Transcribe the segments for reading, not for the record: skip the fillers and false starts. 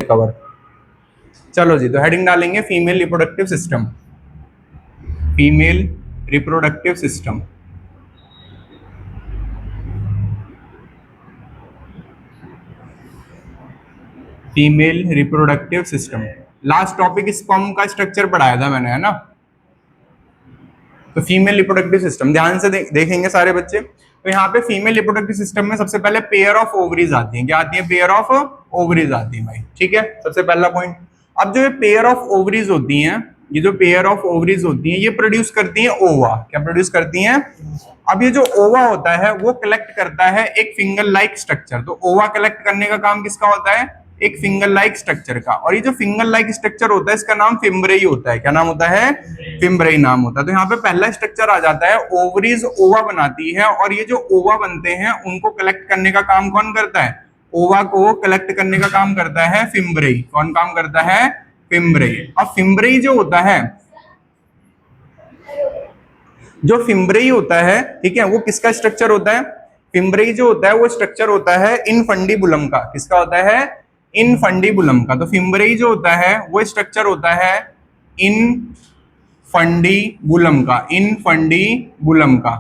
Cover. चलो जी, तो heading डालेंगे female reproductive system. Female reproductive system. Female reproductive system. Last topic sperm का structure पढ़ाया था मैंने, है ना। तो फीमेल रिप्रोडक्टिव सिस्टम ध्यान से देखेंगे सारे बच्चे। तो यहाँ पे फीमेल रिप्रोडक्टिव सिस्टम में सबसे पहले पेयर ऑफ ओवरीज आती है। क्या आती है? पेयर ऑफ ओवरीज आती है भाई, ठीक है, सबसे पहला पॉइंट। अब जो ये पेयर ऑफ ओवरीज होती हैं, ये जो पेयर ऑफ ओवरीज होती हैं, ये प्रोड्यूस करती हैं ओवा। क्या प्रोड्यूस करती हैं? अब ये जो ओवा होता है वो कलेक्ट करता है एक फिंगर लाइक स्ट्रक्चर। तो ओवा कलेक्ट करने का काम किसका होता है? एक फिंगर लाइक स्ट्रक्चर का। और ये जो फिंगर लाइक स्ट्रक्चर होता है इसका नाम फिम्ब्रेई होता है। क्या नाम होता है? फिम्ब्रेई नाम होता है। तो यहाँ पे पहला स्ट्रक्चर आ जाता है, ओवरीज ओवा बनाती है, और ये जो ओवा बनते हैं उनको कलेक्ट करने का काम कौन करता है? ओवा को कलेक्ट करने का काम करता है फिम्ब्रेई। कौन काम करता है? फिम्ब्रेई। अब फिम्ब्रेई जो होता है, जो फिम्ब्रेई होता है, ठीक है, वो किसका स्ट्रक्चर होता है? फिम्ब्रेई जो होता है वो स्ट्रक्चर होता है इनफंडीबुलम का। किसका होता है? इनफंडीबुलम का। तो फिम्ब्रेई जो होता है वो स्ट्रक्चर होता है इनफंडीबुलम का। इनफंडीबुलम का।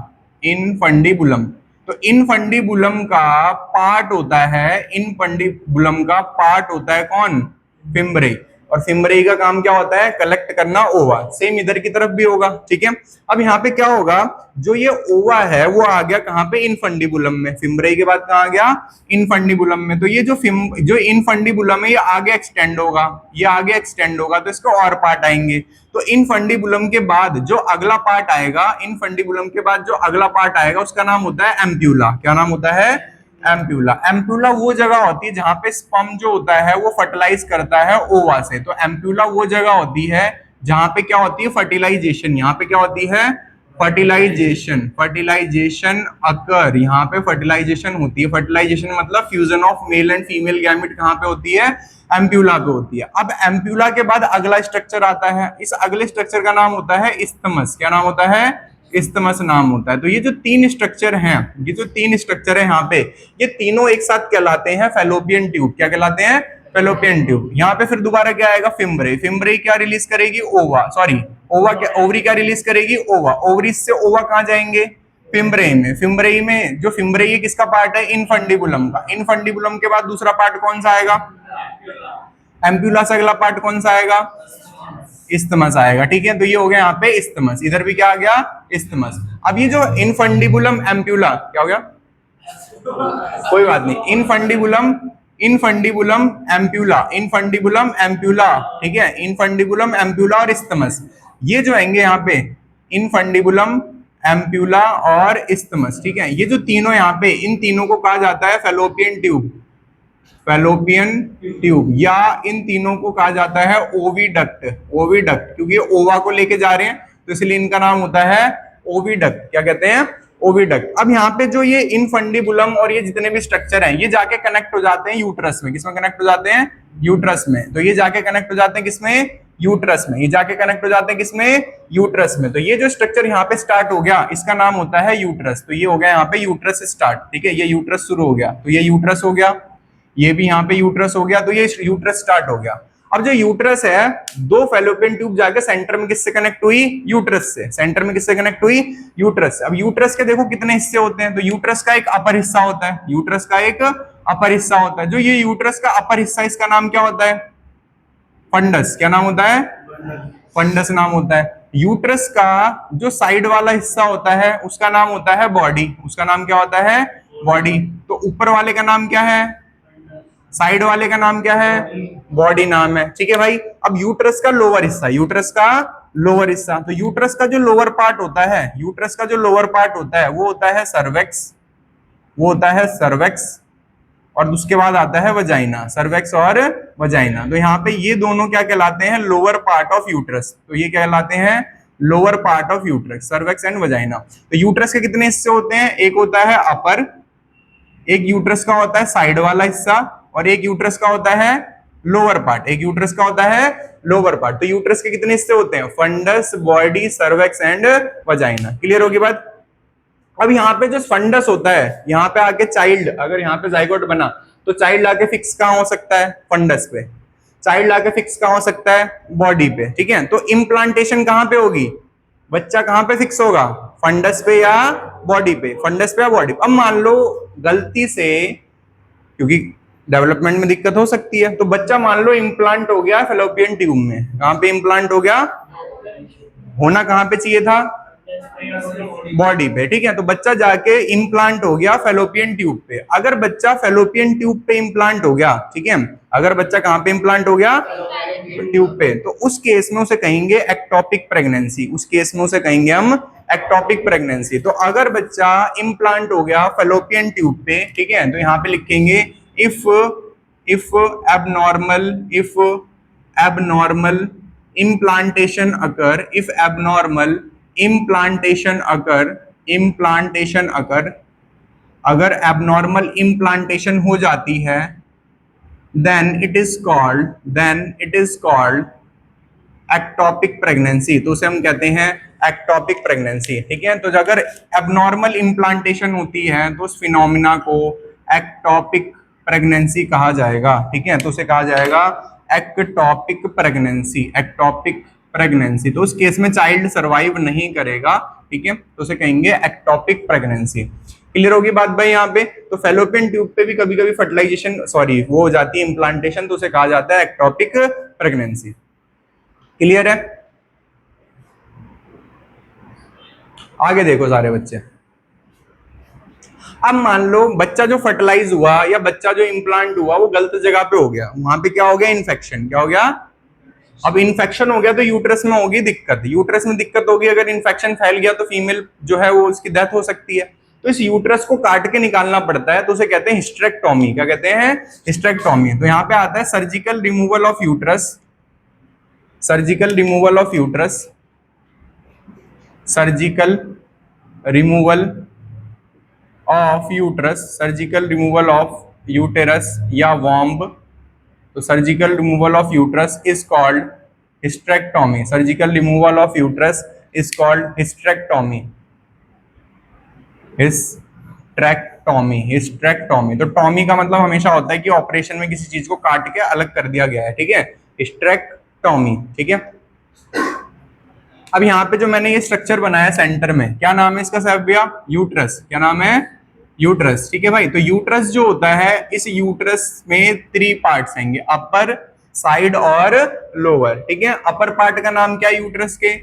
इनफंडीबुलम। तो इनफंडीबुलम का पार्ट होता है, इनफंडीबुलम का पार्ट होता है कौन? फिम्ब्रेई। और फिम्ब्रेई का काम क्या होता है? कलेक्ट करना ओवा। सेम इधर की तरफ भी होगा, ठीक है। अब यहाँ पे क्या होगा, जो ये ओवा है वो आ गया कहाँ पे? इनफंडीबुलम में। फिम्ब्रेई के बाद कहाँ आ गया? इनफंडीबुलम में। तो ये जो इनफंडीबुलम है ये आगे एक्सटेंड होगा, ये आगे एक्सटेंड होगा, तो इसको और पार्ट आएंगे। तो इनफंडीबुलम के बाद जो अगला पार्ट आएगा, इनफंडीबुलम के बाद जो अगला पार्ट आएगा उसका नाम होता है एम्प्यूला। क्या नाम होता है? एम्प्यूला। एम्प्यूला वो जगह होती है जहां पे स्पर्म जो होता है वो फर्टिलाइज करता है ओवा से। तो एम्प्यूला वो जगह होती है जहां पे क्या होती है? फर्टिलाइजेशन। यहाँ पे क्या होती है? फर्टिलाइजेशन। फर्टिलाइजेशन अकर। यहाँ पे फर्टिलाइजेशन होती है। फर्टिलाइजेशन मतलब fusion of male and female gamete कहाँ पे होती है? एम्प्यूला पे होती है। अब एम्प्यूला के बाद अगला स्ट्रक्चर आता है, इस अगले स्ट्रक्चर का नाम होता है इस्थमस। क्या नाम होता है? इस्थमस नाम होता है। तो ये जो तीन स्ट्रक्चर हैं, ये जो तीन स्ट्रक्चर है यहाँ पे, ये तीनों एक साथ कहलाते हैं फैलोपियन ट्यूब। क्या कहलाते हैं? Fallopian tube. यहाँ पे फिर दोबारा क्या आएगा? फिम्ब्रेई। फिम्ब्रेई क्या रिलीज करेगी? ओवा। सॉरी, ओवा क्या, ओवरी क्या रिलीज करेगी? ओवा। ओवरी से ओवा कहाँ जाएंगे? फिम्ब्रेई में। फिम्ब्रेई में जो फिम्ब्रेई है किसका पार्ट है? इनफंडीबुलम का। इनफंडीबुलम के बाद दूसरा पार्ट कौन सा आएगा? एम्प्यूला से अगला पार्ट कौन सा आएगा? इस्थमस आएगा, ठीक है। तो ये हो गया यहाँ पे इस्थमस। इधर भी क्या आ गया? इस्थमस। अब ये जो इनफंडीबुलम एम्प्यूला क्या हो गया? कोई बात नहीं। इनफंडीबुलम, इनफंडीबुलम एम्प्यूला, इनफंडीबुलम एम्प्यूला, ठीक है, इनफंडीबुलम एम्प्यूला और इस्थमस, ये जो आएंगे यहाँ पे इनफंडीबुलम एम्प्यूला और इस्थमस, ठीक है। ये जो तीनों यहाँ पे, इन तीनों को कहा जाता है फैलोपियन ट्यूब। फैलोपियन ट्यूब, या इन तीनों को कहा जाता है ओविडक्ट। ओविडक्ट, क्योंकि ओवा को लेके जा रहे हैं तो इसलिए इनका नाम होता है ओविडक्ट। क्या कहते हैं? ओविडक्ट। अब यहाँ पे जो ये इनफंडीबुलम और ये जितने भी स्ट्रक्चर हैं ये जाके कनेक्ट हो जाते हैं यूट्रस में। किसमें कनेक्ट हो जाते हैं? यूट्रस में। तो ये जाके कनेक्ट हो जाते हैं किसमें? यूट्रस में। ये जाके कनेक्ट हो जाते हैं किसमें? यूट्रस में। तो ये जो स्ट्रक्चर यहाँ पे स्टार्ट हो गया इसका नाम होता है यूट्रस। तो ये हो गया यहाँ पे यूट्रस स्टार्ट, ठीक है, ये यूट्रस शुरू हो गया। तो ये यूट्रस हो गया, ये भी यहाँ पे यूट्रस हो गया, तो ये यूट्रस स्टार्ट हो गया। अब जो यूट्रस है, दो फैलोपियन ट्यूब जाके सेंटर में किससे कनेक्ट हुई? यूट्रस से। सेंटर में किससे कनेक्ट हुई? यूट्रस से। अब यूट्रस के देखो कितने हिस्से होते हैं, तो यूट्रस का एक अपर हिस्सा होता है, यूट्रस का एक अपर हिस्सा होता है। जो ये यूट्रस का अपर हिस्सा, इसका नाम क्या होता है? फंडस। क्या नाम होता है? फंडस नाम होता है। यूट्रस का जो साइड वाला हिस्सा होता है उसका नाम होता है बॉडी। उसका नाम क्या होता है? बॉडी। तो ऊपर वाले का नाम क्या है? साइड वाले का नाम क्या है? बॉडी नाम है, ठीक है भाई। अब यूट्रस का लोअर हिस्सा, यूट्रस का लोअर हिस्सा, तो यूट्रस का जो लोअर पार्ट होता है, यूट्रस का जो लोअर पार्ट होता है वो होता है सर्वेक्स, वो होता है सर्वेक्स, और उसके बाद आता है वजाइना। सर्वेक्स और वजाइना। तो यहाँ पे ये दोनों क्या कहलाते हैं? Lower part of uterus. तो ये क्या कहलाते हैं? Lower part of uterus, cervix and vagina. तो यूट्रस के कितने हिस्से होते हैं? एक होता है अपर, एक यूट्रस का होता है साइड वाला हिस्सा, और एक यूट्रस का होता है लोअर पार्ट। एक यूट्रस का होता है लोअर पार्ट। तो यूट्रस के कितने हिस्से होते हैं? Fundus, body, cervix and vagina. Clear होगी बात? अब यहाँ पे जो फंडस होता है, यहाँ पे आके चाइल्ड, अगर यहाँ पे जाइगोट बना तो चाइल्ड आके फिक्स कहाँ हो सकता है? फंडस पे। चाइल्ड आके फिक्स कहाँ हो सकता है? बॉडी पे, ठीक है। तो इम्प्लांटेशन कहाँ पे होगी? बच्चा कहाँ पे फिक्स होगा? फंडस पे या बॉडी पे? फंडस पे या बॉडी पे? अब मान लो गलती से, क्योंकि डेवलपमेंट में दिक्कत हो सकती है, तो बच्चा मान लो इम्प्लांट हो गया फेलोपियन ट्यूब में। कहाँ पे इम्प्लांट हो गया? होना कहाँ पे चाहिए था? बॉडी पे, ठीक है। तो बच्चा जाके इम्प्लांट हो गया फेलोपियन ट्यूब पे। अगर बच्चा फेलोपियन ट्यूब पे इम्प्लांट हो गया, ठीक है, अगर बच्चा कहाँ पे इम्प्लांट हो गया? ट्यूब पे, तो उस केस में उसे कहेंगे एक्टोपिक प्रेगनेंसी। उस केस में उसे कहेंगे हम एक्टोपिक प्रेगनेंसी। तो अगर बच्चा इम्प्लांट हो गया फेलोपियन ट्यूब पे, ठीक है, तो यहाँ पे लिखेंगे if if abnormal implantation occur, if abnormal implantation occur, अगर एबनॉर्मल इम्प्लांटेशन हो जाती है, then it is called ectopic pregnancy. तो उसे हम कहते हैं एक्टोपिक प्रेगनेंसी, ठीक है। तो अगर एबनॉर्मल इम्प्लांटेशन होती है तो उस फिनोमिना को एक्टोपिक प्रेगनेंसी कहा जाएगा, ठीक है। तो उसे कहा जाएगा एक्टोपिक प्रेगनेंसी, एक्टोपिक प्रेगनेंसी। तो उस केस में चाइल्ड सर्वाइव नहीं करेगा, ठीक है, तो उसे कहेंगे एक्टोपिक प्रेगनेंसी। क्लियर होगी बात भाई यहाँ पे? तो फेलोपियन ट्यूब पे भी कभी कभी फर्टिलाइजेशन वो हो जाती है इम्प्लांटेशन, तो उसे कहा जाता है एक्टोपिक प्रेगनेंसी। क्लियर है? आगे देखो सारे बच्चे। अब मान लो बच्चा जो फर्टिलाइज हुआ या बच्चा जो इम्प्लांट हुआ वो गलत जगह पे हो गया, वहां पे क्या हो गया? इन्फेक्शन। क्या हो गया? अब इन्फेक्शन हो गया तो यूट्रस में होगी दिक्कत। यूट्रस में दिक्कत होगी, अगर इन्फेक्शन फैल गया तो फीमेल जो है वो उसकी डेथ हो सकती है। तो इस यूट्रस को काट के निकालना पड़ता है, तो उसे कहते हैं हिस्टेरेक्टोमी। क्या कहते हैं? हिस्टेरेक्टोमी। तो यहाँ पे आता है surgical removal of uterus, surgical removal of uterus, surgical removal of uterus, surgical removal of uterus या वॉम्ब। तो surgical removal of uterus is called hysterectomy. Surgical removal of uterus is called hysterectomy, hysterectomy, hysterectomy. तो Tommy का मतलब हमेशा होता है कि operation में किसी चीज को काट के अलग कर दिया गया है, ठीक है, हिस्टेरेक्टोमी, ठीक है। अब यहाँ पे जो मैंने ये स्ट्रक्चर बनाया सेंटर में, क्या नाम है इसका साहब भैया? यूट्रस। क्या नाम है? यूट्रस, ठीक है भाई। तो यूट्रस जो होता है, इस यूट्रस में 3 पार्ट्स आएंगे, अपर, साइड और लोअर, ठीक है। अपर पार्ट का नाम क्या है यूट्रस के?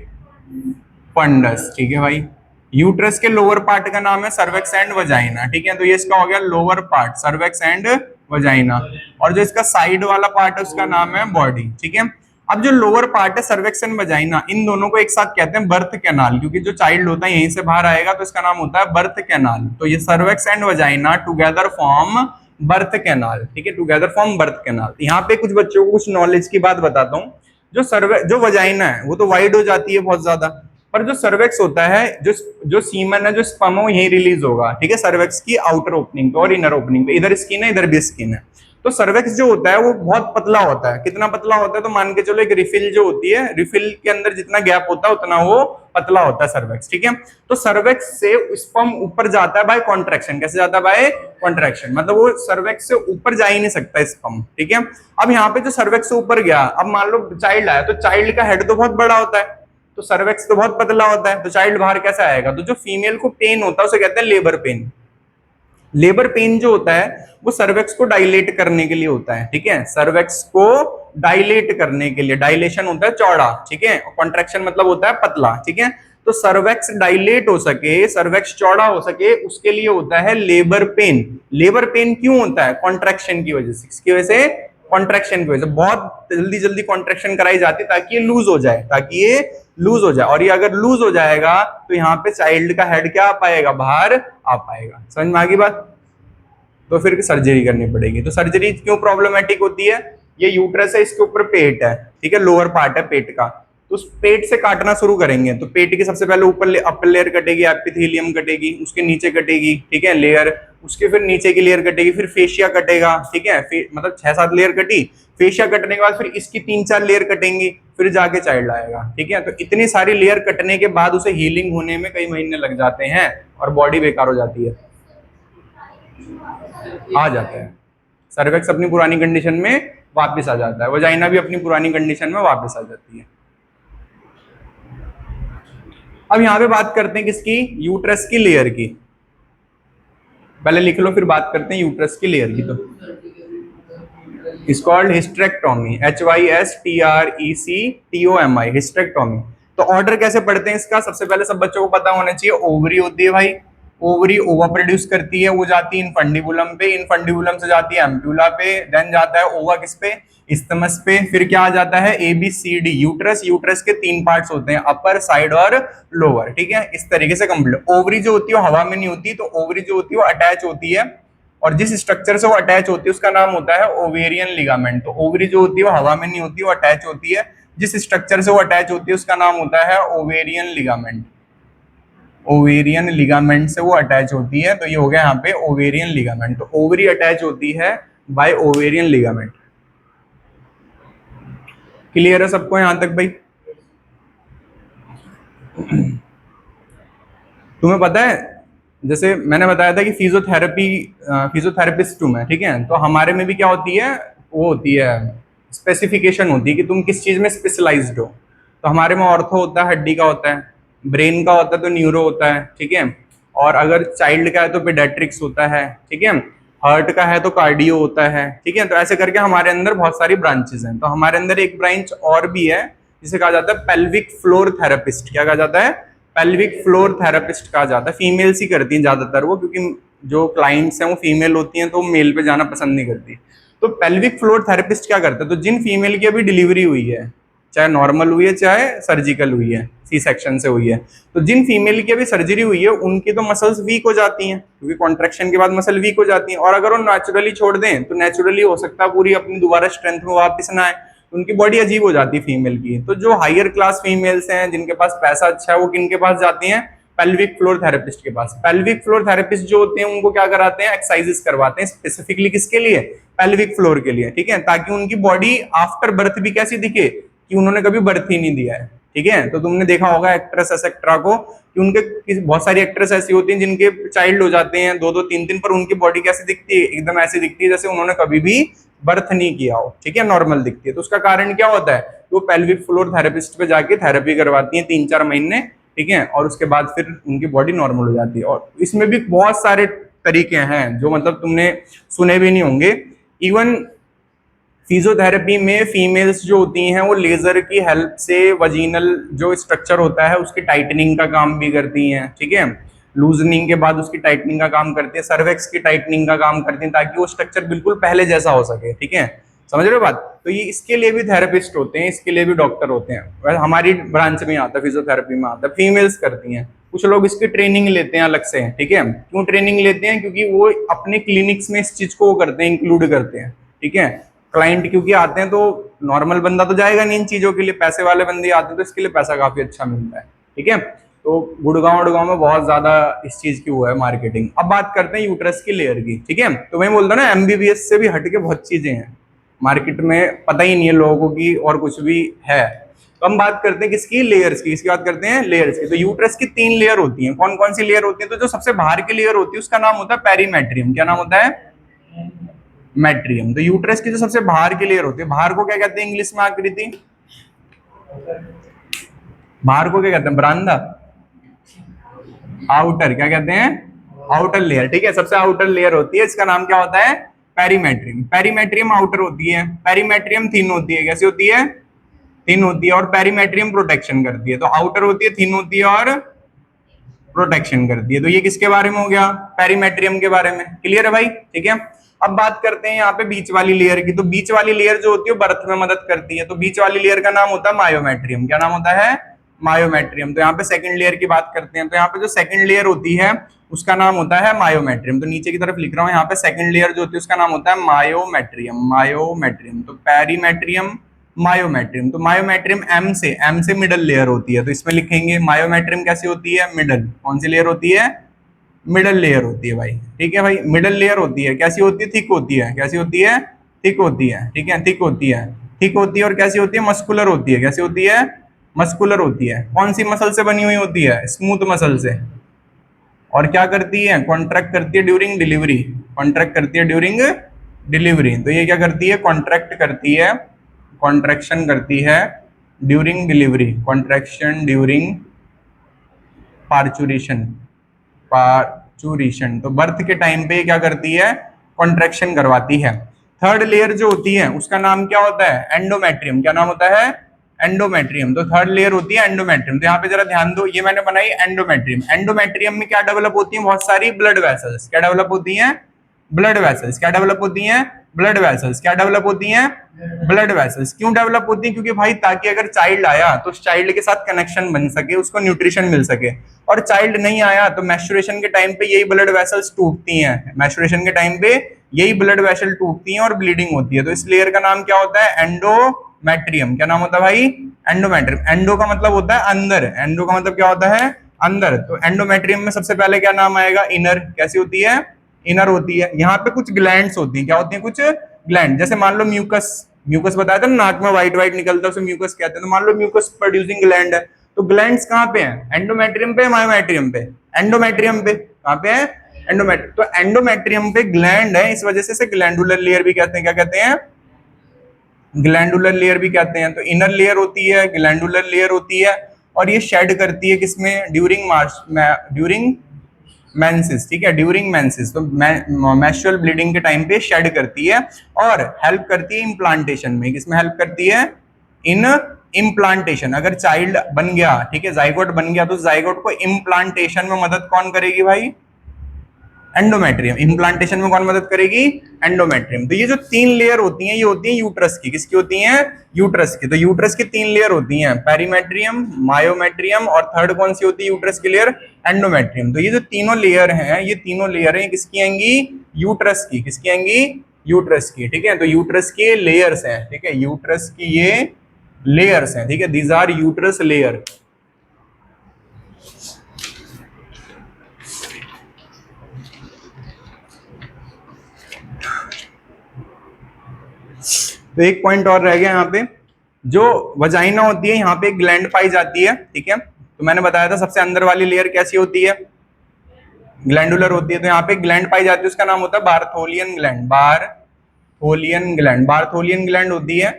फंडस, ठीक है भाई। यूट्रस के लोअर पार्ट का नाम है सर्वेक्स एंड वजाइना, ठीक है। तो ये इसका हो गया lower part, cervix and vagina. और जो इसका साइड वाला पार्ट है उसका नाम है बॉडी, ठीक है। अब जो लोअर पार्ट है सर्वेक्स एंड वजाइना, इन दोनों को एक साथ कहते हैं बर्थ कैनाल, क्योंकि जो चाइल्ड होता है यहीं से बाहर आएगा तो इसका नाम होता है बर्थ कैनाल। तो ये cervix and vagina together form birth canal, ठीक है, टुगेदर फॉर्म बर्थ कैनाल। यहाँ पे कुछ बच्चों को कुछ नॉलेज की बात बताता हूँ। जो वजाइना है वो तो वाइड हो जाती है बहुत ज्यादा, पर जो सर्वेक्स होता है, जो सीमन है, जो स्पर्म है, वो यही रिलीज होगा, ठीक है, सर्वेक्स की आउटर ओपनिंग पे और इनर ओपनिंग पे। इधर स्किन है, इधर भी स्किन है। तो सर्वेक्स जो होता है वो बहुत पतला होता है। कितना पतला होता है? तो मान के चलो एक रिफिल जो होती है, रिफिल के अंदर जितना गैप होता है उतना वो पतला होता है सर्वेक्स, ठीक है। तो सर्वेक्स से स्पर्म ऊपर जाता है बाय कॉन्ट्रैक्शन। कैसे जाता है? By contraction. मतलब वो सर्वेक्स से ऊपर जा ही नहीं सकता स्पर्म, ठीक है। अब यहाँ पे जो सर्वेक्स से ऊपर गया, अब मान लो चाइल्ड आया, तो चाइल्ड का हेड तो बहुत बड़ा होता है, तो सर्वेक्स तो बहुत पतला होता है, तो चाइल्ड बाहर कैसे आएगा? तो जो फीमेल को पेन होता है उसे कहते हैं लेबर पेन। लेबर पेन जो होता है वो सर्वेक्स को डायलेट करने के लिए होता है, ठीक है, सर्वेक्स को डायलेट करने के लिए। डायलेशन होता है चौड़ा, ठीक है, कॉन्ट्रैक्शन मतलब होता है पतला, ठीक है। तो सर्वेक्स डायलेट हो सके, सर्वेक्स चौड़ा हो सके, उसके लिए होता है लेबर पेन। लेबर पेन क्यों होता है? कॉन्ट्रैक्शन की वजह से। किसकी वजह से? कॉन्ट्रैक्शन की वजह से। बहुत जल्दी जल्दी कॉन्ट्रैक्शन कराई जाती है ताकि ये लूज हो जाए, ताकि ये लूज हो जाए। और ये अगर लूज हो जाएगा तो यहाँ पे चाइल्ड का हेड क्या आ पाएगा? बाहर आ पाएगा। समझ में आ गई बात? तो फिर सर्जरी करनी पड़ेगी। तो सर्जरी क्यों प्रॉब्लमेटिक होती है? ये यूट्रस है, इसके ऊपर पेट है, ठीक है, लोअर पार्ट है पेट का, तो उस पेट से काटना शुरू करेंगे। तो पेट की सबसे पहले ऊपर अपर लेयर कटेगी, एपिथेलियम कटेगी, उसके नीचे कटेगी, ठीक है, लेयर, उसके फिर नीचे की लेयर कटेगी, फिर फेशिया कटेगा, ठीक है, मतलब 6-7 लेयर कटी। फेशिया कटने के बाद फिर इसकी 3-4 लेयर कटेंगी, फिर जाके चाइल्ड आएगा, ठीक है। तो इतनी सारी लेयर कटने के बाद उसे हीलिंग होने में कई महीने लग जाते हैं और बॉडी बेकार हो जाती है, आ जाता है। सर्वेक्स अपनी पुरानी कंडीशन में वापस आ जाता है, वजाइना भी अपनी पुरानी कंडीशन में वापस आ जाती है। अब यहाँ पे बात करते हैं किसकी, यूट्रस की लेयर की। पहले लिख लो फिर बात करते हैं यूट्रस की लेयर की। तो is called hysterectomy, HYSTRECTOMI, hysterectomy. तो ऑर्डर कैसे पढ़ते हैं इसका, सबसे पहले सब बच्चों को पता होना चाहिए, ओवरी होती है भाई, ओवरी ओवा प्रोड्यूस करती है, वो जाती है इनफंडिबुलम पे, इनफंडिबुलम से जाती है एम्प्यूला पे, देन जाता है ओवा किस पे, इस्थमस पे, फिर क्या आ जाता है ABCD यूट्रस। यूट्रस के 3 पार्ट्स होते हैं, अपर, साइड और लोअर, ठीक है, इस तरीके से कंप्लीट। ओवरी जो होती है वो हवा में नहीं होती, तो ओवरी जो होती है वो अटैच होती है, और जिस स्ट्रक्चर से वो अटैच होती है उसका नाम होता है ओवेरियन लिगामेंट। तो ओवरी जो होती है वो हवा में नहीं होती, वो अटैच होती है, जिस स्ट्रक्चर से वो अटैच होती है उसका नाम होता है ओवेरियन लिगामेंट। ओवेरियन लिगामेंट से वो अटैच होती है, तो ये हो गया यहाँ पे ओवेरियन लिगामेंट। तो ओवरी अटैच होती है बाय ओवेरियन लिगामेंट। क्लियर है सबको यहां तक भाई? तुम्हें पता है, जैसे मैंने बताया था कि फिजियोथेरेपिस्ट हूं मैं, ठीक है, तो हमारे में भी क्या होती है, वो होती है स्पेसिफिकेशन होती है कि तुम किस चीज में स्पेशलाइज्ड हो। तो हमारे में ऑर्थो होता है, हड्डी का होता है, ब्रेन का होता है तो न्यूरो होता है, ठीक है, और अगर चाइल्ड का है तो पेडियाट्रिक्स होता है, ठीक है, हार्ट का है तो कार्डियो होता है, ठीक है। तो ऐसे करके हमारे अंदर बहुत सारी ब्रांचेस हैं। तो हमारे अंदर एक ब्रांच और भी है जिसे कहा जाता है पेल्विक फ्लोर थेरेपिस्ट। क्या कहा जाता है? पेल्विक फ्लोर थेरेपिस्ट कहा जाता है। फीमेल्स ही करती हैं ज्यादातर वो, क्योंकि जो क्लाइंट्स हैं वो फीमेल होती हैं, तो मेल पे जाना पसंद नहीं करती। तो पेल्विक फ्लोर थेरेपिस्ट क्या करता है, तो जिन फीमेल की अभी डिलीवरी हुई है, चाहे नॉर्मल हुई है चाहे सर्जिकल हुई है, सी सेक्शन से हुई है, तो जिन फीमेल की अभी सर्जरी हुई है उनकी तो मसल्स वीक हो जाती हैं, क्योंकि कॉन्ट्रेक्शन के बाद मसल वीक हो जाती हैं, और अगर वो नेचुरली छोड़ दें तो नेचुरली हो सकता है पूरी अपनी दोबारा स्ट्रेंथ में वापस ना आए, उनकी बॉडी अजीब हो जाती है फीमेल की। तो जो हायर क्लास फीमेल्स हैं जिनके पास पैसा अच्छा है, वो किनके पास जाती हैं? पेल्विक फ्लोर थेरेपिस्ट के पास। पेल्विक फ्लोर थेरेपिस्ट जो होते हैं उनको क्या कराते हैं? एक्सरसाइजेस करवाते हैं, स्पेसिफिकली किसके लिए? पेल्विक फ्लोर के लिए, ठीक है, ताकि उनकी बॉडी आफ्टर बर्थ भी कैसी दिखे, कि उन्होंने कभी बर्थ ही नहीं दिया है, ठीक है। तो तुमने देखा होगा एक्ट्रेस एक्सेट्रा को, कि उनके बहुत सारी एक्ट्रेस ऐसी होती हैं जिनके चाइल्ड हो जाते हैं 2-2 3-3, पर उनकी बॉडी कैसी दिखती है? एकदम ऐसी दिखती है जैसे उन्होंने कभी भी बर्थ नहीं किया हो, ठीक है, नॉर्मल दिखती है। तो उसका कारण क्या होता है? वो पेल्विक फ्लोर थेरेपिस्ट पे जाके थेरेपी करवाती है 3-4 महीने, ठीक है, और उसके बाद फिर उनकी बॉडी नॉर्मल हो जाती है। और इसमें भी बहुत सारे तरीके हैं जो मतलब तुमने सुने भी नहीं होंगे। इवन फिजियोथेरेपी में फीमेल्स जो होती हैं वो लेजर की हेल्प से वजीनल जो स्ट्रक्चर होता है उसकी टाइटनिंग का काम भी करती हैं, ठीक है, लूजनिंग के बाद उसकी टाइटनिंग का काम करती है, सर्वेक्स की टाइटनिंग का काम करती हैं, ताकि वो स्ट्रक्चर बिल्कुल पहले जैसा हो सके, ठीक है, समझ रहे हो बात? तो ये इसके लिए भी थेरेपिस्ट होते हैं, इसके लिए भी डॉक्टर होते हैं। हमारी ब्रांच में आता है, फिजियोथेरेपी में आता है, फीमेल्स करती हैं। कुछ लोग इसकी ट्रेनिंग लेते हैं अलग से, ठीक है। क्यों ट्रेनिंग लेते हैं? क्योंकि वो अपने क्लिनिक्स में इस चीज को करते हैं, इंक्लूड करते हैं, ठीक है। क्लाइंट क्योंकि आते हैं तो नॉर्मल बंदा तो जाएगा नहीं इन चीजों के लिए, पैसे वाले बंदे आते हैं तो इसके लिए पैसा काफी अच्छा मिलता है, ठीक है। तो गुड़गांव में बहुत ज्यादा इस चीज की हुआ है मार्केटिंग। अब बात करते हैं यूट्रस की लेयर की, ठीक है। तो मैं बोलता ना MBBS से भी हटके बहुत चीजें हैं मार्केट में, पता ही नहीं है लोगों को कि और कुछ भी है। तो हम बात करते हैं किसकी? लेयर्स की। किसकी बात करते हैं? लेयर्स की। तो यूट्रस की 3 लेयर होती हैं। कौन कौन सी लेयर होती है? तो जो सबसे बाहर की लेयर होती है उसका नाम होता है पेरीमेट्रियम। क्या नाम होता है? मैट्रियम। तो यूट्रस की जो सबसे बाहर की लेयर होती है, बाहर को क्या कहते हैं इंग्लिश में आकृति? बाहर को क्या कहते हैं? बरामदा, आउटर। क्या कहते हैं? आउटर लेयर, ठीक है। सबसे आउटर लेयर होती है, इसका नाम क्या होता है? पेरीमेट्रियम। पेरीमेट्रियम आउटर होती है, पेरीमेट्रियम थिन होती है। कैसी होती है? थिन होती है। और पेरीमेट्रियम प्रोटेक्शन करती है। तो आउटर होती है, थिन होती है और प्रोटेक्शन करती है। तो ये किसके बारे में हो गया? पेरीमेट्रियम के बारे में। क्लियर है भाई? ठीक है। अब बात करते हैं यहाँ पे बीच वाली लेयर की। तो बीच वाली लेयर जो होती है बर्थ में मदद करती है। तो बीच वाली लेयर का नाम होता है मायोमेट्रियम। क्या नाम होता है? मायोमेट्रियम। तो यहाँ पे सेकंड लेयर की बात करते हैं। तो यहाँ पे जो सेकंड लेयर होती है उसका नाम होता है मायोमेट्रियम। तो नीचे की तरफ लिख रहा हूँ, यहाँ पे सेकंड लेयर जो होती है उसका नाम होता है मायोमेट्रियम। मायोमेट्रियम। तो पेरीमेट्रियम, मायोमेट्रियम। तो मायोमेट्रियम एम से मिडल लेयर होती है। तो इसमें लिखेंगे मायोमेट्रियम कैसी होती है? मिडल। कौन सी लेयर होती है? मिडल लेयर होती है भाई, ठीक है भाई, मिडल लेयर होती है। कैसी होती है? थिक होती है। कैसी होती है? थिक होती है, ठीक है, थिक होती है, थिक होती है। और कैसी होती है? मस्कुलर होती है। कैसी होती है? मस्कुलर होती है। कौन सी मसल से बनी हुई होती है? स्मूथ मसल से। और क्या करती है? कॉन्ट्रैक्ट करती है ड्यूरिंग डिलीवरी। कॉन्ट्रैक्ट करती है ड्यूरिंग डिलीवरी। तो ये क्या करती है, कॉन्ट्रैक्ट करती है, कॉन्ट्रैक्शन करती है during delivery, contraction during parturition, parturition. तो बर्थ के टाइम पे क्या करती है, कॉन्ट्रैक्शन करवाती है। थर्ड लेयर जो होती है उसका नाम क्या होता है, एंडोमेट्रियम। क्या नाम होता है, एंडोमेट्रियम। तो थर्ड लेयर होती है एंडोमेट्रियम। तो यहाँ पे जरा ध्यान दो, ये मैंने बनाई एंडोमेट्रियम। एंडोमेट्रियम में क्या डेवलप होती है, बहुत सारी ब्लड वेसल्स। क्या डेवलप होती हैं, ब्लड वेसल्स। क्या डेवलप होती हैं, ब्लड वेसल्स। क्या डेवलप होती हैं, ब्लड वेसल्स। क्यों डेवलप होती है, क्योंकि भाई ताकि अगर चाइल्ड आया तो उस चाइल्ड के साथ कनेक्शन बन सके, उसको न्यूट्रिशन मिल सके। और चाइल्ड नहीं आया तो मैस्चुरेशन के टाइम पे यही ब्लड वेसल्स टूटती हैं, मैस्चुरेशन के टाइम पे यही ब्लड वेसल टूटती हैं और ब्लीडिंग होती है। तो इस लेयर का नाम क्या होता है, एंडोमेट्रियम। क्या नाम होता है भाई, एंडोमेट्रियम। एंडो का मतलब होता है अंदर, एंडो का मतलब क्या होता है, अंदर। तो एंडोमेट्रियम में सबसे पहले क्या नाम आएगा, इनर। कैसी होती है, इनर होती है। यहाँ पे कुछ ग्लैंड्स होती हैं। क्या होती हैं, कुछ ग्लैंड। जैसे मान लो म्यूकस, म्यूकस बताया था ना, नाक में व्हाइट व्हाइट निकलता है उसे म्यूकस कहते हैं। तो मान लो म्यूकस प्रोड्यूसिंग ग्लैंड है, तो ग्लैंड्स कहाँ पे हैं, एंडोमेट्रियम पे, मायोमेट्रियम पे, एंडोमेट्रियम पे। कहाँ पे है, एंडोमेट्रियम। तो एंडोमेट्रियम पे ग्लैंड है, इस वजह से इसे ग्लैंडुलर लेयर भी कहते हैं। क्या कहते हैं, ग्लैंडुलर लेयर भी कहते हैं। तो इनर लेयर होती है, ग्लैंडुलर लेयर होती है, और ये शेड करती है किसमें, ड्यूरिंग ड्यूरिंग मेंसेस। ठीक है, ड्यूरिंग मेंसेस। तो मेंस्ट्रुअल ब्लीडिंग के टाइम पे शेड करती है और हेल्प करती है इम्प्लांटेशन में। किसमें हेल्प करती है, इन इम्प्लांटेशन। अगर चाइल्ड बन गया, ठीक है, जाइगोट बन गया, तो जाइगोट को इम्प्लांटेशन में मदद कौन करेगी भाई, एंडोमेट्रियम। इम्प्लांटेशन में कौन मदद करेगी, एंडोमेट्रियम। तो ये जो तीन लेयर होती हैं, ये होती हैं यूट्रस की। किसकी होती हैं, यूट्रस की। तो यूट्रस की तीन लेयर होती हैं, पेरीमेट्रियम, मायोमेट्रियम, और थर्ड कौन सी होती है यूट्रस की लेयर, एंडोमेट्रियम। तो ये जो तीनों लेयर हैं, ये तीनों लेयर हैं, किसकी आएंगी, यूट्रस की। किसकी आएंगी, यूट्रस की। ठीक है, तो यूट्रस के लेयर्स हैं। ठीक है, यूट्रस की ये लेयर्स हैं। ठीक है, दीज आर यूट्रस लेयर। तो एक पॉइंट और रह गया यहाँ पे, जो वजाइना होती है, यहाँ पे एक ग्लैंड पाई जाती है। ठीक है, तो मैंने बताया था सबसे अंदर वाली लेयर कैसी होती है, ग्लैंडुलर होती है। तो यहाँ पे ग्लैंड पाई जाती है, उसका नाम होता है बार्थोलियन gland. Bartholin gland, Bartholin gland होती है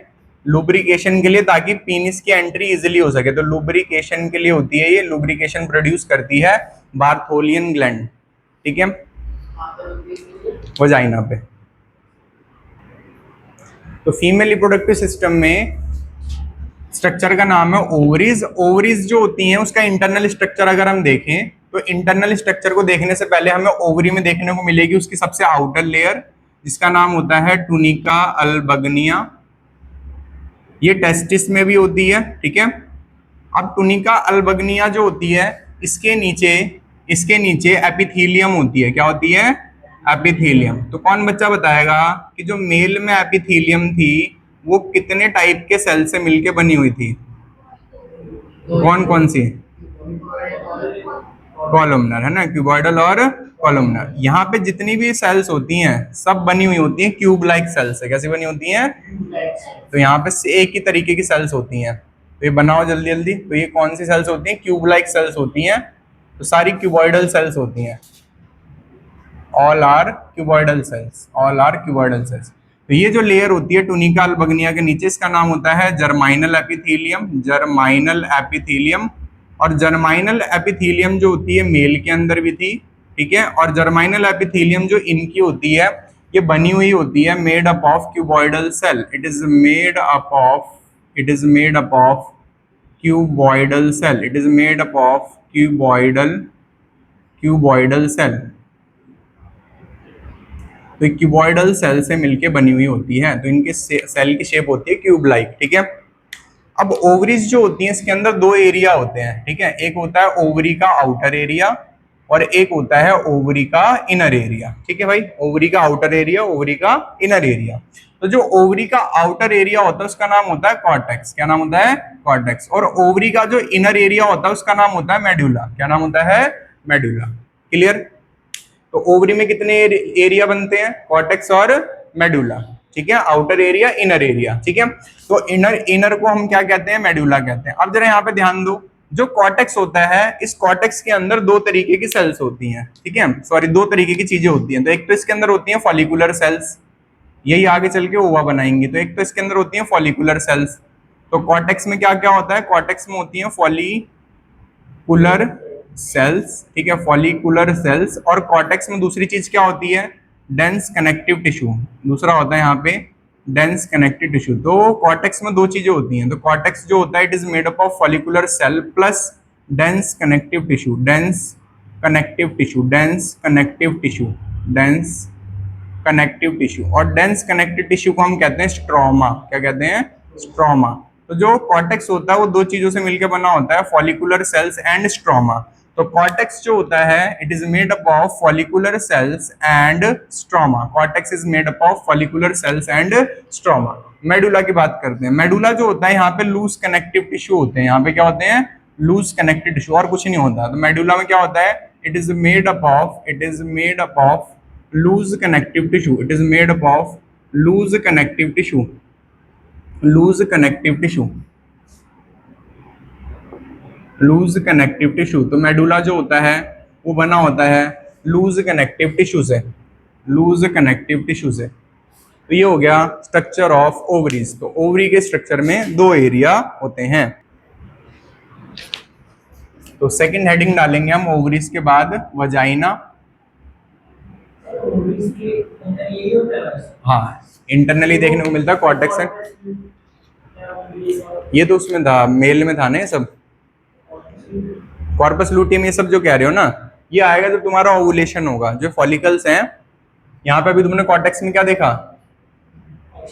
लुब्रिकेशन के लिए, ताकि पीनिस की एंट्री इजिली हो सके। तो लुब्रिकेशन के लिए होती है, ये लुब्रिकेशन प्रोड्यूस करती है बार्थोलियन ग्लैंड। ठीक है, वजाइना पे। तो फीमेल रिप्रोडक्टिव सिस्टम में स्ट्रक्चर का नाम है ओवरीज। ओवरीज जो होती हैं उसका इंटरनल स्ट्रक्चर अगर हम देखें, तो इंटरनल स्ट्रक्चर को देखने से पहले हमें ओवरी में देखने को मिलेगी उसकी सबसे आउटर लेयर, जिसका नाम होता है टूनिका अल्बगनिया। ये टेस्टिस में भी होती है। ठीक है, अब टूनिका अल्बगनिया जो होती है, इसके नीचे एपिथीलियम होती है। क्या होती है, एपिथीलियम। तो कौन बच्चा बताएगा कि जो मेल में एपिथीलियम थी वो कितने टाइप के सेल से मिलके बनी हुई थी, कौन कौन सी, कॉलमनर है ना, क्यूबॉइडल और कॉलमनर। यहाँ पे जितनी भी सेल्स होती हैं सब बनी हुई होती हैं क्यूब लाइक सेल से। कैसी बनी होती हैं, तो यहाँ पे एक ही तरीके की सेल्स होती हैं। तो ये बनाओ जल्दी जल्दी। तो ये कौन सी सेल्स होती हैं, क्यूब लाइक सेल्स होती हैं। तो सारी क्यूबॉइडल सेल्स होती हैं, all are cuboidal cells, all are cuboidal cells. तो ये जो लेयर होती है टूनिका अल्बगनिया के नीचे, इसका नाम होता है जर्माइनल एपिथीलियम, जर्माइनल एपिथीलियम। और जर्माइनल एपिथीलियम जो होती है मेल के अंदर भी थी। ठीक है, और जर्माइनल एपिथीलियम जो इनकी होती है, ये बनी हुई होती है made up of cuboidal cell. It is made up of, it is made up of cuboidal cell, it is made up of cuboidal cell. तो क्यूबॉइडल सेल से मिलके बनी हुई होती है। तो इनके सेल की शेप होती है क्यूब लाइक। ठीक है, अब ओवरीज जो होती हैं इसके अंदर दो एरिया होते हैं। ठीक है, एक होता है ओवरी का आउटर एरिया और एक होता है ओवरी का इनर एरिया। ठीक है भाई, ओवरी का आउटर एरिया, ओवरी का इनर एरिया। तो जो ओवरी का आउटर एरिया होता है उसका नाम होता है कॉर्टेक्स। क्या नाम होता है, कॉर्टेक्स। और ओवरी का जो इनर एरिया होता है उसका नाम होता है मेडुला। क्या नाम होता है, मेडुला। क्लियर। तो ओवरी में कितने एरिया बनते हैं, कॉर्टेक्स और मेडुला। ठीक है, आउटर एरिया, इनर एरिया। ठीक है, तो इनर को हम क्या कहते हैं, मेडुला कहते हैं। अब जरा यहाँ पे ध्यान दो, जो कॉर्टेक्स होता है, इस कॉर्टेक्स के अंदर दो तरीके की सेल्स होती हैं। ठीक है, सॉरी, दो तरीके की चीजें होती हैं। तो एक तो इसके अंदर होती हैं फॉलिकुलर सेल्स, यही आगे चल के ओवा बनाएंगी। तो एक तो इसके अंदर होती है फॉलिकुलर सेल्स। तो कॉर्टेक्स में क्या क्या होता है, कॉर्टेक्स में होती है फॉलिकुलर सेल्स, ठीक है, फॉलिकुलर सेल्स। और कॉर्टेक्स में दूसरी चीज क्या होती है, डेंस कनेक्टिव टिश्यू, दूसरा होता है यहाँ पे डेंस कनेक्टिव टिश्यू। तो कॉर्टेक्स में दो चीजें होती हैं। तो कॉर्टेक्स जो होता है it is made up of follicular cell plus dense connective tissue, dense connective tissue, dense connective tissue, dense connective tissue. और डेंस कनेक्टिव टिश्यू को हम कहते हैं स्ट्रोमा। क्या कहते हैं, स्ट्रोमा। तो जो कॉर्टेक्स होता है वो दो चीजों से मिलकर बना होता है, फॉलिकुलर सेल्स एंड स्ट्रोमा। तो कॉर्टेक्स जो होता है it is made up of follicular cells and stroma. Cortex is made up of follicular cells and stroma. Medulla की बात करते हैं। मेडुला जो होता है यहाँ पे लूज कनेक्टिव टिश्यू होते हैं। यहाँ पे क्या होते हैं, लूज कनेक्टिव टिश्यू, और कुछ नहीं होता। तो मेडुला में क्या होता है, it is made up of loose connective tissue, it is made up of loose connective tissue, loose connective tissue, loose connective tissue। तो मेडुला जो होता है वो बना होता है लूज कनेक्टिव टिश्यू से, लूज कनेक्टिव टिश्यू से। तो ये हो गया स्ट्रक्चर ऑफ ओवरीज। तो ओवरी के स्ट्रक्चर में दो एरिया होते हैं। तो सेकंड हेडिंग डालेंगे हम ओवरीज के बाद वजाइना। हाँ, इंटरनली देखने को मिलता है कॉर्टेक्स है। ये तो उसमें था, मेल में था ना ये सब, कॉर्पस लूटियम, ये सब जो कह रहे हो ना, ये आएगा जब तुम्हारा ओवुलेशन होगा। जो फॉलिकल्स हैं, यहाँ पे अभी तुमने कॉर्टेक्स में क्या देखा,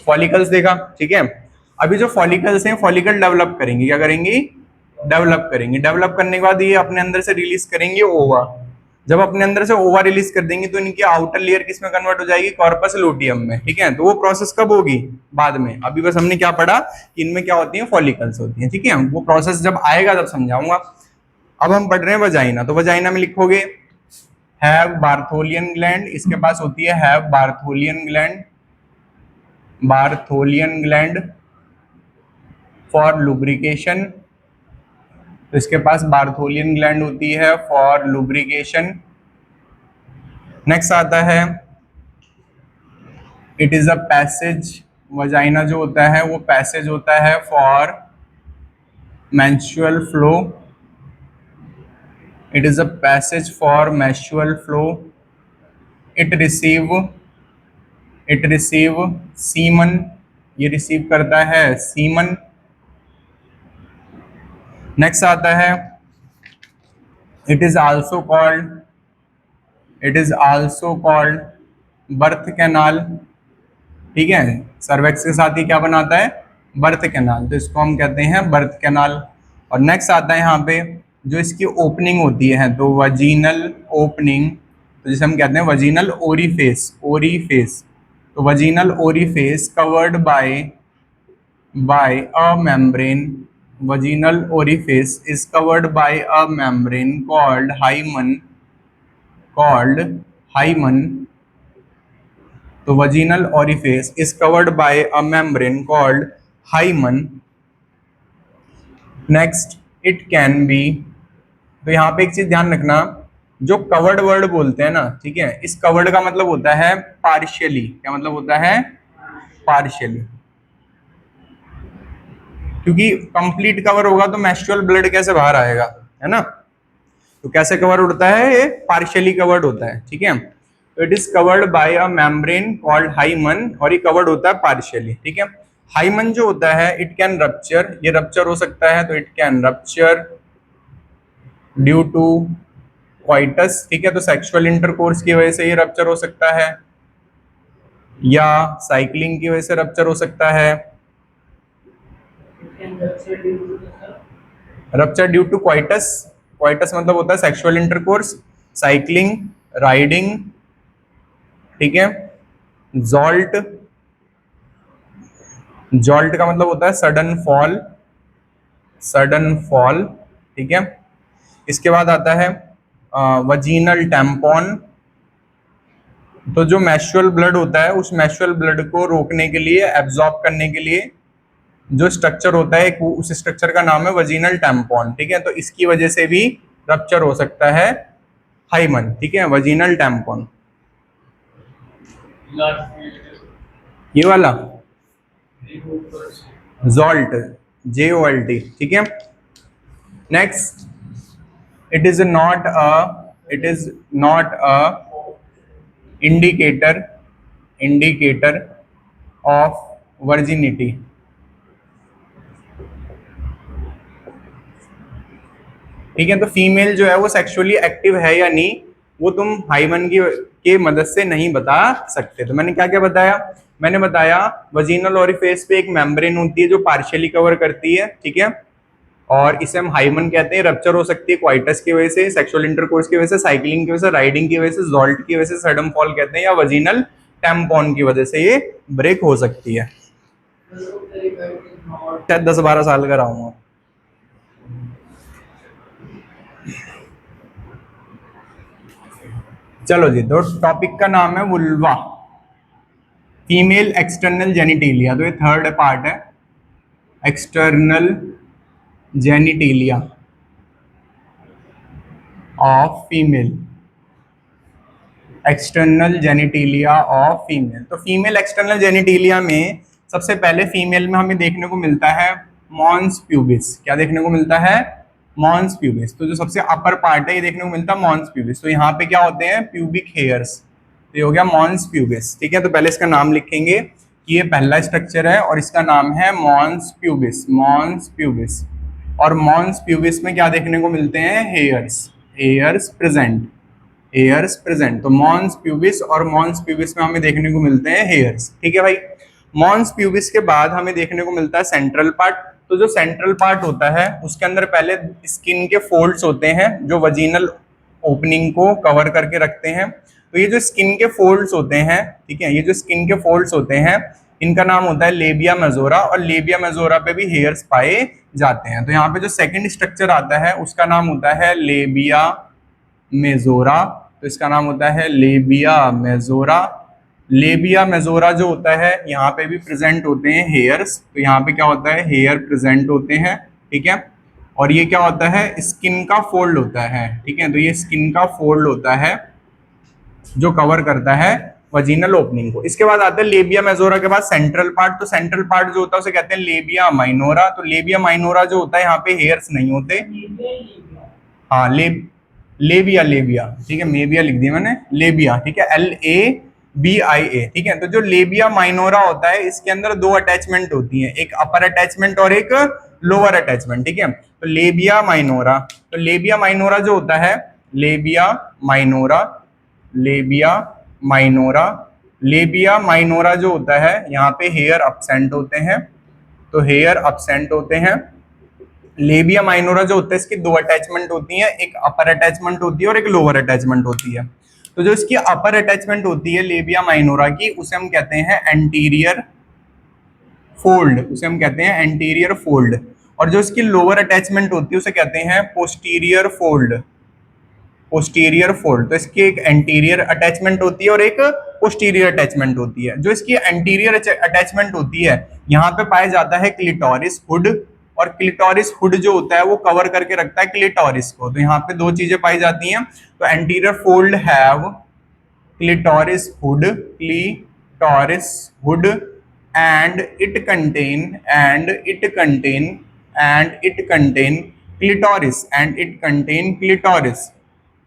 फॉलिकल्स देखा, ठीक है। अभी जो फॉलिकल्स हैं, फॉलिकल डेवलप करेंगे, क्या करेंगी, डेवलप करेंगे। डेवलप करने के बाद ये अपने अंदर से रिलीज करेंगे ओवा। जब अपने अंदर से ओवा रिलीज कर देंगे तो इनकी आउटर लेयर किस में कन्वर्ट हो जाएगी, कॉर्पस लूटियम में, ठीक है। तो वो प्रोसेस कब होगी, बाद में। अभी बस हमने क्या पढ़ा कि इनमें क्या होती है, फॉलिकल्स होती हैं, ठीक है। वो प्रोसेस जब आएगा तब समझाऊंगा। अब हम पढ़ रहे हैं वजाइना। तो वजाइना में लिखोगे हैव बार्थोलियन ग्लैंड, इसके पास होती है have Bartholin gland, Bartholin gland for lubrication. तो इसके पास बार्थोलियन ग्लैंड होती है फॉर लुब्रिकेशन। नेक्स्ट आता है it is a passage. Vagina जो होता है वो पैसेज होता है for menstrual flow, it is a passage for menstrual flow. It receive semen, ये रिसीव करता है सीमन। नेक्स्ट आता है it is also called birth canal, ठीक है। सर्वेक्स के साथ ही क्या बनाता है, बर्थ कैनाल। तो इसको हम कहते हैं बर्थ कैनाल। और नेक्स्ट आता है यहाँ पे जो इसकी ओपनिंग होती है, तो वजीनल ओपनिंग, तो जिसे हम कहते हैं वजीनल ओरिफेस, ओरिफेस। तो vaginal orifice covered by a membrane, vaginal orifice is covered by a membrane called hymen। तो vaginal orifice is covered by a membrane called hymen। next it can be, तो यहाँ पे एक चीज ध्यान रखना, जो कवर्ड वर्ड बोलते हैं ना, ठीक है, इस कवर्ड का मतलब होता है पार्शियली। क्या मतलब होता है, पार्शियली। क्योंकि कंप्लीट कवर होगा तो मेंस्ट्रुअल ब्लड कैसे बाहर आएगा, है ना। तो कैसे कवर होता है, ये पार्शियली कवर्ड होता है, ठीक है। तो it is covered by a membrane called hymen, और ये कवर्ड होता है पार्शियली, ठीक है। हाइमन जो होता है इट कैन रप्चर, ये रप्चर हो सकता है। तो it can rupture due to coitus, ठीक है। तो सेक्सुअल इंटरकोर्स की वजह से ये रप्चर हो सकता है, या साइक्लिंग की वजह से रप्चर हो सकता है। Rupture due to coitus, coitus मतलब होता है सेक्सुअल इंटरकोर्स, साइक्लिंग, राइडिंग, ठीक है। जॉल्ट, जॉल्ट का मतलब होता है सडन फॉल, सडन फॉल, ठीक है। इसके बाद आता है वजीनल टैम्पॉन। तो जो मेंस्ट्रुअल ब्लड होता है उस मेंस्ट्रुअल ब्लड को रोकने के लिए, एब्जॉर्ब करने के लिए जो स्ट्रक्चर होता है उस स्ट्रक्चर का नाम है वजीनल टैम्पॉन, ठीक है। तो इसकी वजह से भी रप्चर हो सकता है हाइमन, ठीक है, वजीनल टैम्पॉन। ये वाला जोल्ट, JOLT, ठीक है। Next, it is not a, it is not a indicator, indicator of virginity. ठीक है, तो फीमेल जो है वो सेक्सुअली एक्टिव है या नहीं, वो तुम हाइमन की के मदद से नहीं बता सकते। तो मैंने क्या क्या बताया, मैंने बताया वजीनल ओरिफेस पे एक मेम्ब्रेन होती है जो पार्शियली कवर करती है, ठीक है, और इसे हम हाइमन कहते हैं। रप्चर हो सकती है क्वाइटस की वजह से, सेक्सुअल इंटरकोर्स की वजह से, साइक्लिंग की वजह से, राइडिंग की वजह से, जोल्ट की वजह से, सडन फॉल कहते हैं, या वजीनल टैम्पॉन की वजह से ये ब्रेक हो सकती है। शायद 10-12 साल का रहूंगा। चलो जी, तो टॉपिक का नाम है वुल्वा, फीमेल एक्सटर्नल जेनिटेलिया। तो ये थर्ड पार्ट है, external genitalia of female, external genitalia of female. तो फीमेल एक्सटर्नल जेनिटेलिया में सबसे पहले फीमेल में हमें देखने को मिलता है मॉन्स प्यूबिस। क्या देखने को मिलता है? Mons pubis. तो जो सबसे अपर पार्ट है ये देखने को मिलता है मॉन्स प्यूबिस। तो यहाँ पे क्या होते हैं? Pubic hairs. तो ये हो गया मॉन्स प्यूबिस, ठीक है। तो पहले इसका नाम लिखेंगे कि ये पहला स्ट्रक्चर है और इसका नाम है मॉन्स प्यूबिस, मॉन्स प्यूबिस। और मॉन्स प्यूबिस में क्या देखने को मिलते हैं? Hairs, hairs present, hairs present. तो मॉन्स प्यूबिस और मॉन्स प्यूबिस में हमें देखने को मिलते हैं हेयर्स, ठीक है भाई। मॉन्स प्यूबिस के बाद हमें देखने को मिलता है सेंट्रल पार्ट। तो जो सेंट्रल पार्ट होता है उसके अंदर पहले स्किन के फोल्ड्स होते हैं जो वजीनल ओपनिंग को कवर करके रखते हैं। तो ये जो स्किन के फोल्ड्स होते हैं, ठीक है, ये जो स्किन के फोल्ड्स होते हैं इनका नाम होता है लेबिया मेजोरा, और लेबिया मेजोरा पे भी हेयर्स पाए जाते हैं। तो यहाँ पे जो सेकंड स्ट्रक्चर आता है उसका नाम होता है लेबिया मेजोरा। तो इसका नाम होता है लेबिया मेजोरा। लेबिया मेजोरा जो होता है यहाँ पे भी प्रेजेंट होते हैं हेयर्स। तो यहाँ पे क्या होता है? हेयर प्रेजेंट होते हैं, ठीक है। और ये क्या होता है? स्किन का फोल्ड होता है, ठीक है। तो ये स्किन का फोल्ड होता है जो कवर करता है वजीनल ओपनिंग को। इसके बाद आता है लेबिया मेजोरा के बाद सेंट्रल पार्ट। तो सेंट्रल पार्ट जो होता है उसे कहते हैं लेबिया माइनोरा। तो लेबिया माइनोरा जो होता है यहाँ पे हेयर्स नहीं होते। हाँ, लेबिया, लेबिया, ठीक है, मेबिया लिख दिया मैंने, लेबिया, ठीक है, LABIA, ठीक है। तो जो लेबिया माइनोरा होता है इसके अंदर दो अटैचमेंट होती हैं, एक अपर अटैचमेंट और एक लोअर अटैचमेंट, ठीक है। तो लेबिया माइनोरा, तो लेबिया माइनोरा जो होता है, labia minora, labia minora, labia minora जो होता है यहाँ पे हेयर अपसेंट होते हैं। तो हेयर अपसेंट होते हैं। लेबिया माइनोरा जो होता है इसकी दो अटैचमेंट होती हैं, एक अपर अटैचमेंट होती है और एक लोअर अटैचमेंट होती है। तो जो इसकी अपर अटैचमेंट होती है लेबिया माइनोरा की, उसे हम कहते हैं एंटीरियर फोल्ड, उसे हम कहते हैं एंटीरियर फोल्ड। और जो इसकी लोअर अटैचमेंट होती है उसे कहते हैं पोस्टीरियर फोल्ड, पोस्टीरियर फोल्ड। तो इसकी एक एंटीरियर अटैचमेंट होती है और एक पोस्टीरियर अटैचमेंट होती है। जो इसकी एंटीरियर अटैचमेंट होती है यहाँ पे पाया जाता है क्लिटोरिस हुड, और क्लिटोरिस हुड जो होता है वो कवर करके रखता है क्लिटोरिस को। तो यहाँ पे दो चीजें पाई जाती हैं। तो anterior fold have clitoris hood, clitoris hood, and it contain, and it contain, and it contain clitoris, and it contain clitoris.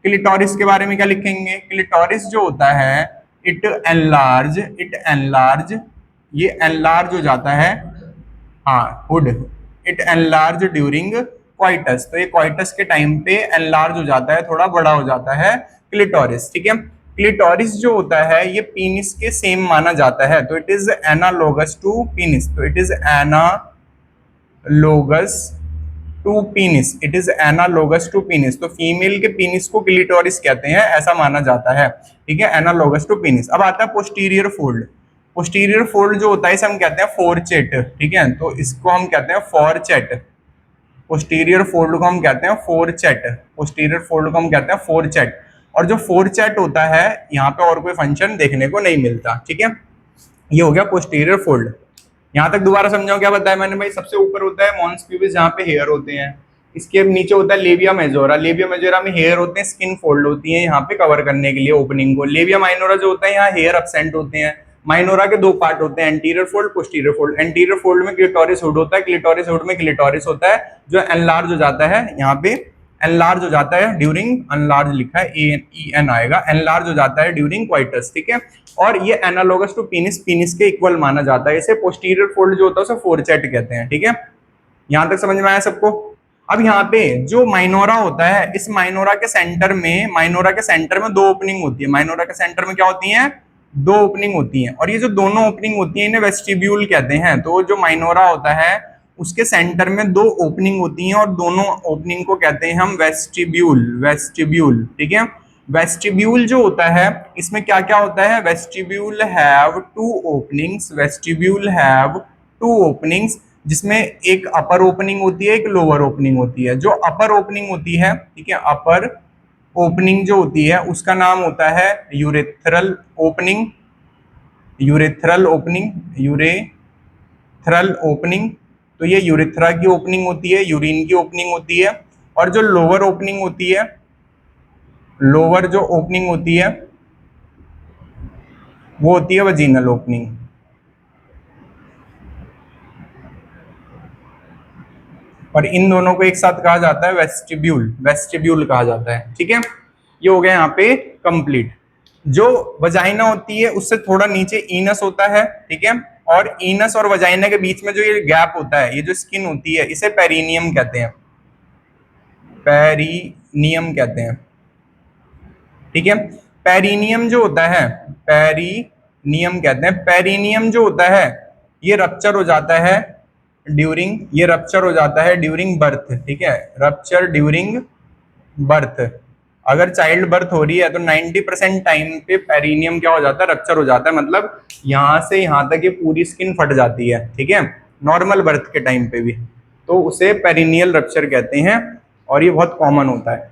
Clitoris के बारे में क्या लिखेंगे? क्लिटोरिस जो होता है इट एनलार्ज, इट एनलार्ज, ये एनलार्ज हो जाता है, हाँ, hood, it enlarge during coitus. तो ये क्वाइटस के टाइम पे एनलार्ज हो जाता है, थोड़ा बड़ा हो जाता है क्लिटोरिस, ठीक है। क्लिटोरिस जो होता है ये पीनिस के सेम माना जाता है। तो it is analogous to penis, तो it is analogous to penis, it is analogous to penis. तो फीमेल के पीनिस को क्लिटोरिस कहते हैं, ऐसा माना जाता है, ठीक है, एनालोगस टू पीनिस। अब आता है पोस्टीरियर फोल्ड। पोस्टीरियर फोल्ड जो होता है इसे हम कहते हैं फोरचेट, ठीक है। तो इसको हम कहते हैं फोरचेट, पोस्टीरियर फोल्ड को हम कहते हैं फोरचेट, पोस्टीरियर फोल्ड को हम कहते हैं फोरचेट। और जो फोरचेट होता है यहाँ पे और कोई फंक्शन देखने को नहीं मिलता, ठीक है। ये हो गया पोस्टीरियर फोल्ड। यहाँ तक दोबारा समझाओ क्या बताया मैंने भाई? सबसे ऊपर होता है मॉन्स प्यूबिस जहाँ पे हेयर होते हैं, इसके नीचे होता है लेबिया मेजोरा, लेबिया मेजोरा में हेयर होते हैं, स्किन फोल्ड होती है यहाँ पे कवर करने के लिए ओपनिंग को। लेबिया माइनोरा जो होता है यहाँ हेयर अपसेंट होते हैं, माइनोरा के दो पार्ट होते हैं, anterior fold, posterior fold. Anterior fold में क्लिटोरिस हुड होता है, क्लिटोरिस हुड में क्लिटोरिस होता है जो एनलार्ज हो जाता है, यहाँ पे एनलार्ज हो जाता है ड्यूरिंग, अनलार्ज लिखा है, एन आएगा, एनलार्ज हो जाता है ड्यूरिंग क्वाइटस, ठीक है। और ये एनालोगस टू पीनिस, पीनिस के इक्वल माना जाता है। इसे पोस्टीरियर फोल्ड जो होता है उसे फोरचेट कहते हैं, ठीक है। यहां तक समझ में आया सबको। अब यहाँ पे जो माइनोरा होता है, इस माइनोरा के सेंटर में, माइनोरा के सेंटर में दो ओपनिंग होती है। माइनोरा के सेंटर में क्या होती है? दो ओपनिंग होती हैं, और ये जो दोनों ओपनिंग होती है इन्हें वेस्टिब्यूल कहते हैं। तो जो माइनोरा होता है उसके सेंटर में दो ओपनिंग होती हैं और दोनों ओपनिंग को कहते हैं हम वेस्टिब्यूल, वेस्टिब्यूल, ठीक है। वेस्टिब्यूल जो होता है इसमें क्या क्या होता है? Vestibule have two openings, vestibule have two openings, जिसमें एक अपर ओपनिंग होती है, एक लोअर ओपनिंग होती है। जो अपर ओपनिंग होती है, ठीक है, अपर ओपनिंग जो होती है उसका नाम होता है urethral opening, urethral opening, urethral opening. तो ये यूरेथ्रा की ओपनिंग होती है, यूरिन की ओपनिंग होती है। और जो लोअर ओपनिंग होती है, लोअर जो ओपनिंग होती है वो होती है वजीनल ओपनिंग। और इन दोनों को एक साथ कहा जाता है वेस्टिब्यूल, वेस्टिब्यूल कहा जाता है, ठीक है। ये हो गया यहाँ पे कंप्लीट। जो वजाइना होती है उससे थोड़ा नीचे ईनस होता है, ठीक है। और ईनस और वजाइना के बीच में जो ये गैप होता है, ये जो स्किन होती है, इसे पेरिनियम कहते हैं, पेरिनियम कहते हैं, ठीक है। पेरिनियम जो होता है, पेरिनियम कहते हैं। पेरिनियम जो होता है ये रप्चर हो जाता है ड्यूरिंग, ये रप्चर हो जाता है ड्यूरिंग बर्थ, ठीक है, रप्चर ड्यूरिंग बर्थ। अगर चाइल्ड बर्थ हो रही है तो 90% टाइम पे पेरिनियम क्या हो जाता है? रप्चर हो जाता है, मतलब यहां से यहां तक ये पूरी स्किन फट जाती है, ठीक है, नॉर्मल बर्थ के टाइम पे भी। तो उसे पेरिनियल रप्चर कहते हैं और ये बहुत कॉमन होता है।